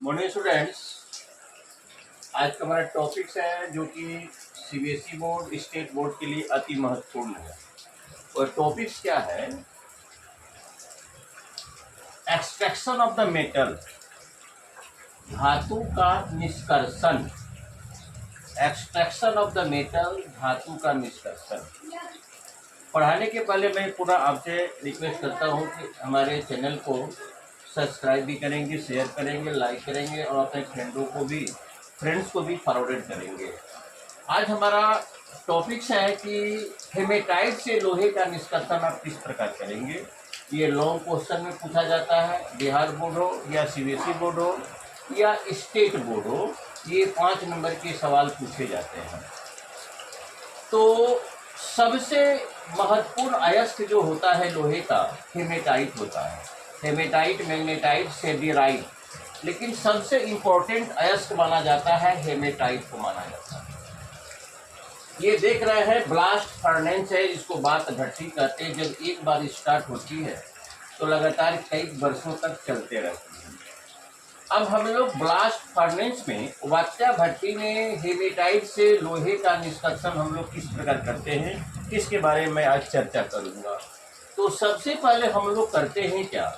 Morning students. आज का हमारा टॉपिक्स है जो कि सीबीएसई बोर्ड स्टेट बोर्ड के लिए अति महत्वपूर्ण है। और टॉपिक्स क्या है? एक्सट्रैक्शन ऑफ द मेटल, धातु का निष्कर्षण। एक्सट्रैक्शन ऑफ द मेटल, धातु का निष्कर्षण। पढ़ाने के पहले मैं पूरा आपसे रिक्वेस्ट करता हूँ कि हमारे चैनल को सब्सक्राइब भी करेंगे, शेयर करेंगे, लाइक करेंगे और अपने फ्रेंड्स को भी फॉरवर्ड करेंगे। आज हमारा टॉपिक्स है कि हेमेटाइट से लोहे का निष्कर्षण आप किस प्रकार करेंगे। ये लॉन्ग क्वेश्चन में पूछा जाता है, बिहार बोर्ड हो या सीबीएसई बोर्ड हो या स्टेट बोर्ड हो, ये 5 नंबर के सवाल पूछे जाते हैं। तो सबसे महत्वपूर्ण अयस्क जो होता है लोहे का, हेमेटाइट होता है। हेमेटाइट, मैग्नेटाइट, सेडिराइट, लेकिन सबसे इम्पोर्टेंट अयस्क माना जाता है हेमेटाइट को माना जाता है। ये देख रहे हैं ब्लास्ट फर्नेस है, जिसको बात भट्टी कहते हैं। जब एक बार स्टार्ट होती है तो लगातार कई वर्षों तक चलते रहती है। अब हम लोग ब्लास्ट फर्नेस में, वात्या भट्टी में हेमेटाइट से लोहे का निष्कर्षण हम लोग किस प्रकार करते हैं, इसके बारे में आज चर्चा करूंगा। तो सबसे पहले हम लोग करते हैं क्या,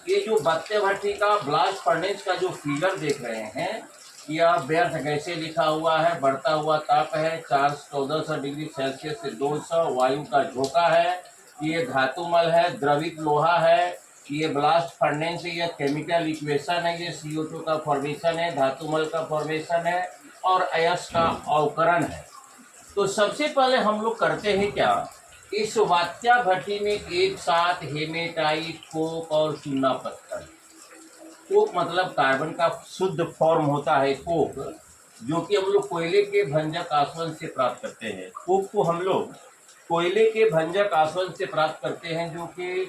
ये जो वात्या भट्टी का ब्लास्ट फर्नेस का जो फिगर देख रहे हैं, यह व्यर्थ कैसे लिखा हुआ है, बढ़ता हुआ ताप है 1400 डिग्री सेल्सियस से 200, वायु का झोंका है, ये धातुमल है, द्रवित लोहा है, ये ब्लास्ट फर्नेस है, ये केमिकल इक्वेशन है, ये CO2 का फॉर्मेशन है, धातुमल का फॉर्मेशन है और अयस्क का अवकरण है। तो सबसे पहले हम लोग करते हैं क्या, इस वात्या भट्टी में एक साथ हेमेटाइट, कोक और चूना पत्थर। कोक मतलब कार्बन का शुद्ध फॉर्म होता है कोक, जो कि हम लोग कोयले के भंजक आसवन से प्राप्त करते हैं। कोक को हम लोग कोयले के भंजक आसवन से प्राप्त करते हैं, जो कि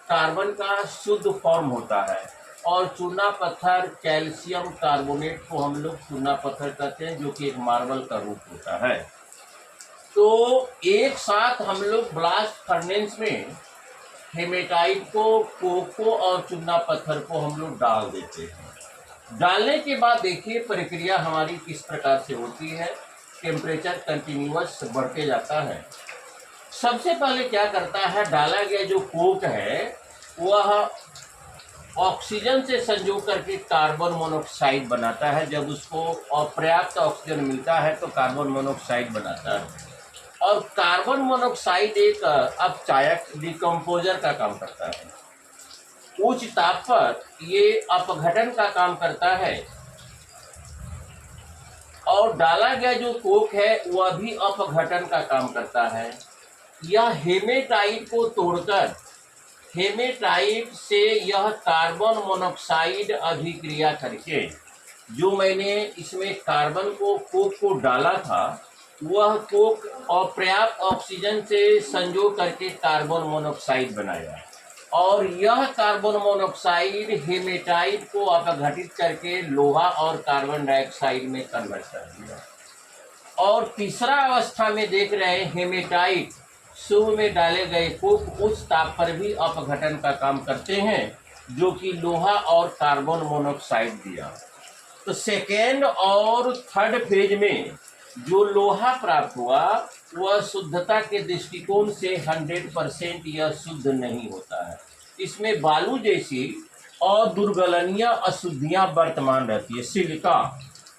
कार्बन का शुद्ध फॉर्म होता है। और चूना पत्थर, कैल्शियम कार्बोनेट को हम लोग चूना पत्थर कहते हैं, जो कि एक मार्बल का रूप होता है। तो एक साथ हम लोग ब्लास्ट फर्नेस में हेमेटाइट को, कोक को और चूना पत्थर को हम लोग डाल देते हैं। डालने के बाद देखिए प्रक्रिया हमारी किस प्रकार से होती है। टेम्परेचर कंटिन्यूअस बढ़ते जाता है। सबसे पहले क्या करता है, डाला गया जो कोक है वह ऑक्सीजन से संयोग करके कार्बन मोनोऑक्साइड बनाता है। जब उसको अपर्याप्त ऑक्सीजन मिलता है तो कार्बन मोनोऑक्साइड बनाता है। और कार्बन मोनोऑक्साइड एक अपचायक, डिकम्पोजर का काम करता है। उच्च ताप पर ये अपघटन का काम करता है। और डाला गया जो कोक है वह भी अपघटन का काम करता है। यह हेमेटाइट को तोड़कर, हेमेटाइट से यह कार्बन मोनोऑक्साइड अभिक्रिया करके, जो मैंने इसमें कार्बन को, कोक को डाला था, वह कोक अपर्याप्त ऑक्सीजन से संयोग करके कार्बन मोनोऑक्साइड बनाया। और यह कार्बन मोनोऑक्साइड हेमेटाइट को अपघटित करके लोहा और कार्बन डाइऑक्साइड में कन्वर्ट कर दिया। और तीसरा अवस्था में देख रहे हैं हेमेटाइट, शुरू में डाले गए कोक उच्च ताप पर भी अपघटन का काम करते हैं, जो कि लोहा और कार्बन मोनोऑक्साइड दिया। तो सेकेंड और थर्ड फेज में जो लोहा प्राप्त हुआ वह शुद्धता के दृष्टिकोण से 100% यह शुद्ध नहीं होता है। इसमें बालू जैसी और दुर्गलनीय अशुद्धियां वर्तमान रहती है। सिलिका,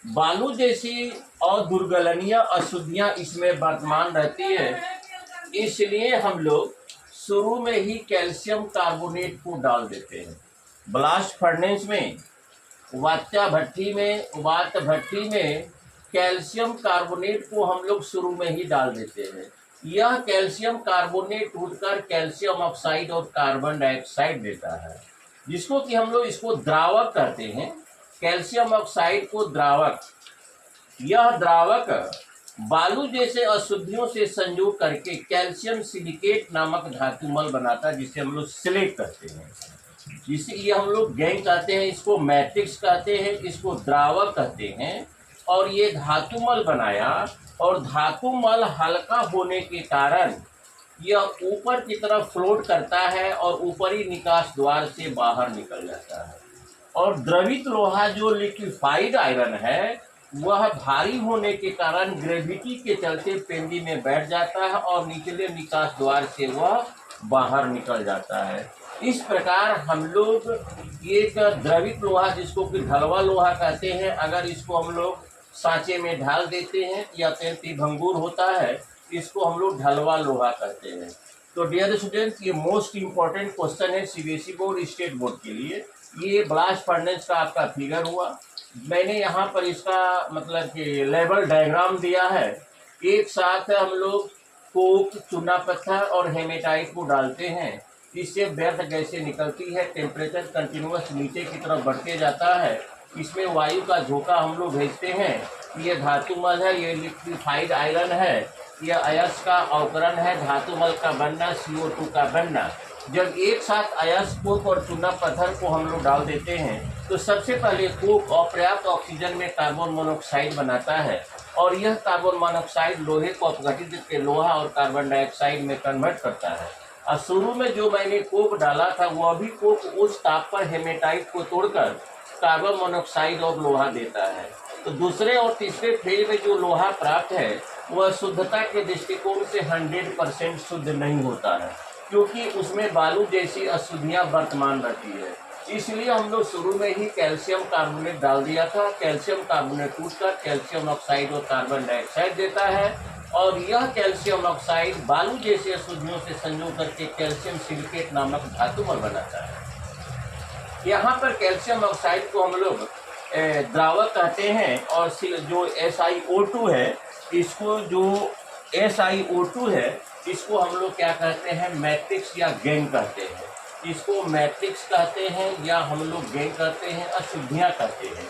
बालू जैसी और दुर्गलनीय अशुद्धियां इसमें वर्तमान रहती है। इसलिए हम लोग शुरू में ही कैल्शियम कार्बोनेट को डाल देते हैं। ब्लास्ट फर्नेस में, वात्या भट्टी में कैल्शियम कार्बोनेट को हम लोग शुरू में ही डाल देते हैं। यह कैल्शियम कार्बोनेट टूटकर कैल्शियम ऑक्साइड और कार्बन डाइऑक्साइड देता है, जिसको कि हम लोग इसको द्रावक कहते हैं। कैल्शियम ऑक्साइड को द्रावक, यह द्रावक बालू जैसे अशुद्धियों से संयोग करके कैल्शियम सिलिकेट नामक धातुमल बनाता है, जिसे हम लोग सिलेट कहते हैं। जिसे ये हम लोग गैंग कहते हैं, इसको मैट्रिक्स कहते हैं, इसको द्रावक कहते हैं। और ये धातुमल बनाया, और धातुमल हल्का होने के कारण यह ऊपर की तरफ फ्लोट करता है और ऊपरी निकास द्वार से बाहर निकल जाता है। और द्रवित लोहा जो लिक्विफाइड आयरन है वह भारी होने के कारण ग्रेविटी के चलते पेंदी में बैठ जाता है और निचले निकास द्वार से वह बाहर निकल जाता है। इस प्रकार हम लोग एक द्रवित लोहा जिसको कि ढलवा लोहा कहते हैं, अगर इसको हम लोग सांचे में ढाल देते हैं या अत्यंत भंगुर होता है, इसको हम लोग ढलवा लोहा कहते हैं। तो डियर स्टूडेंट्स, ये मोस्ट इम्पॉर्टेंट क्वेश्चन है सीबीएसई बोर्ड, स्टेट बोर्ड के लिए। ये ब्लास्ट फर्नेस का आपका फिगर हुआ। मैंने यहाँ पर इसका मतलब कि लेवल डायग्राम दिया है। एक साथ हम लोग कोक, चूना पत्थर और हेमेटाइट को डालते हैं, इससे व्यर्थ गैसें निकलती है, टेम्परेचर कंटिन्यूअस नीचे की तरफ बढ़ते जाता है, इसमें वायु का झोंका हम लोग भेजते हैं। ये धातुमल है, ये लिक्विफाइड आयरन है, यह अयस्क का अवकरण है, धातुमल का बनना, CO2 का बनना। जब एक साथ अयस्क, कोक और चूना पत्थर को हम लोग डाल देते हैं तो सबसे पहले कोक अपर्याप्त ऑक्सीजन में कार्बन मोनोऑक्साइड बनाता है और यह कार्बन मोनोऑक्साइड लोहे को अपघटित करके लोहा और कार्बन डाइऑक्साइड में कन्वर्ट करता है। और शुरू में जो मैंने कोक डाला था वह भी कोक उस ताप पर हेमेटाइट को तोड़कर कार्बन मोनोऑक्साइड और लोहा देता है। तो दूसरे और तीसरे फेज में जो लोहा प्राप्त है वह शुद्धता के दृष्टिकोण से 100% शुद्ध नहीं होता है, क्योंकि उसमें बालू जैसी अशुद्धियां वर्तमान रहती है। इसलिए हम लोग शुरू में ही कैल्शियम कार्बोनेट डाल दिया था। कैल्शियम कार्बोनेट टूटकर कैल्शियम ऑक्साइड और कार्बन डाइऑक्साइड देता है और यह कैल्शियम ऑक्साइड बालू जैसी अशुद्धियों से संयोग करके कैल्शियम सिलिकेट नामक धातुमल बनाता है। यहाँ पर कैल्शियम ऑक्साइड को हम लोग द्रावक कहते हैं और जो SiO2 है, इसको जो SiO2 है इसको हम लोग क्या कहते हैं, मैट्रिक्स या गैंग कहते हैं। इसको मैट्रिक्स कहते हैं या हम लोग गैंग कहते हैं, अशुद्धियाँ कहते हैं।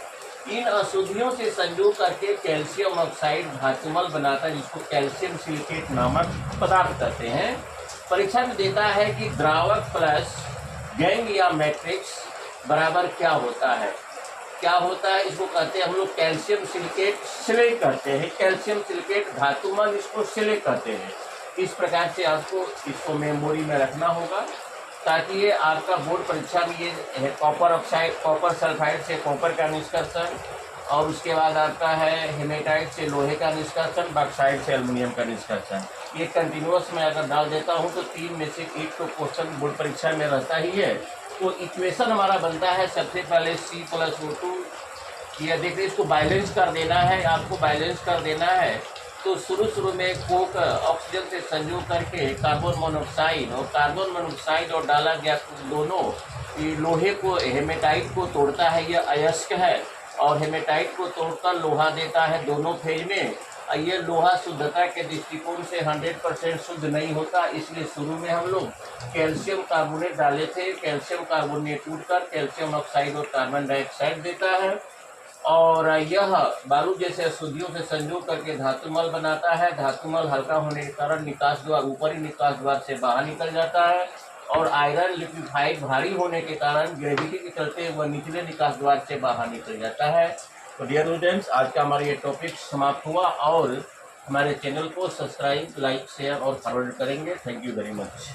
इन अशुद्धियों से संयोग करके कैल्शियम ऑक्साइड धातुमल बनाता है, जिसको कैल्शियम सिलिकेट नामक पदार्थ कहते हैं। परीक्षा में देता है कि द्रावक प्लस गैंग या मैट्रिक्स बराबर क्या होता है। क्या होता है, इसको कहते हैं हम लोग कैल्शियम सिलिकेट सिलेट कहते हैं। कैल्शियम सिलिकेट धातुमल, इसको सिलेट कहते हैं। इस प्रकार से आपको इसको मेमोरी में रखना होगा ताकि ये आपका बोर्ड परीक्षा में ये कॉपर ऑक्साइड, कॉपर सल्फाइड से कॉपर का निष्कर्षण, और उसके बाद आपका है हेमेटाइट से लोहे का निष्कर्षण, बॉक्साइड से एल्युमिनियम का निष्कर्षण। ये कंटिन्यूअस में अगर डाल देता हूँ तो 3 में से 1 तो क्वेश्चन बोर्ड परीक्षा में रहता ही है। तो इक्वेशन हमारा बनता है सबसे पहले C+O2। ये देखिए, इसको बैलेंस कर देना है, आपको बैलेंस कर देना है। तो शुरू में कोक ऑक्सीजन से संयोग करके कार्बन मोनोऑक्साइड और डाला गया दोनों लोहे को, हेमेटाइट को तोड़ता है। यह अयस्क है और हेमेटाइट को तोड़कर लोहा देता है दोनों फेज में। ये लोहा शुद्धता के दृष्टिकोण से 100% शुद्ध नहीं होता, इसलिए शुरू में हम लोग कैल्शियम कार्बोनेट डाले थे। कैल्शियम कार्बोनेट टूटकर कैल्शियम ऑक्साइड और कार्बन डाइऑक्साइड देता है और यह बालू जैसे अशुद्धियों से संयोग करके धातुमल बनाता है। धातुमल हल्का होने के कारण निकास द्वार, ऊपरी निकास द्वार से बाहर निकल जाता है और आयरन लिक्विफाइड भारी होने के कारण ग्रेविटी के चलते वह निचले निकास द्वार से बाहर निकल जाता है। तो डियर स्टूडेंट्स, आज का हमारा ये टॉपिक समाप्त हुआ और हमारे चैनल को सब्सक्राइब, लाइक, शेयर और फॉरवर्ड करेंगे। Thank you very much.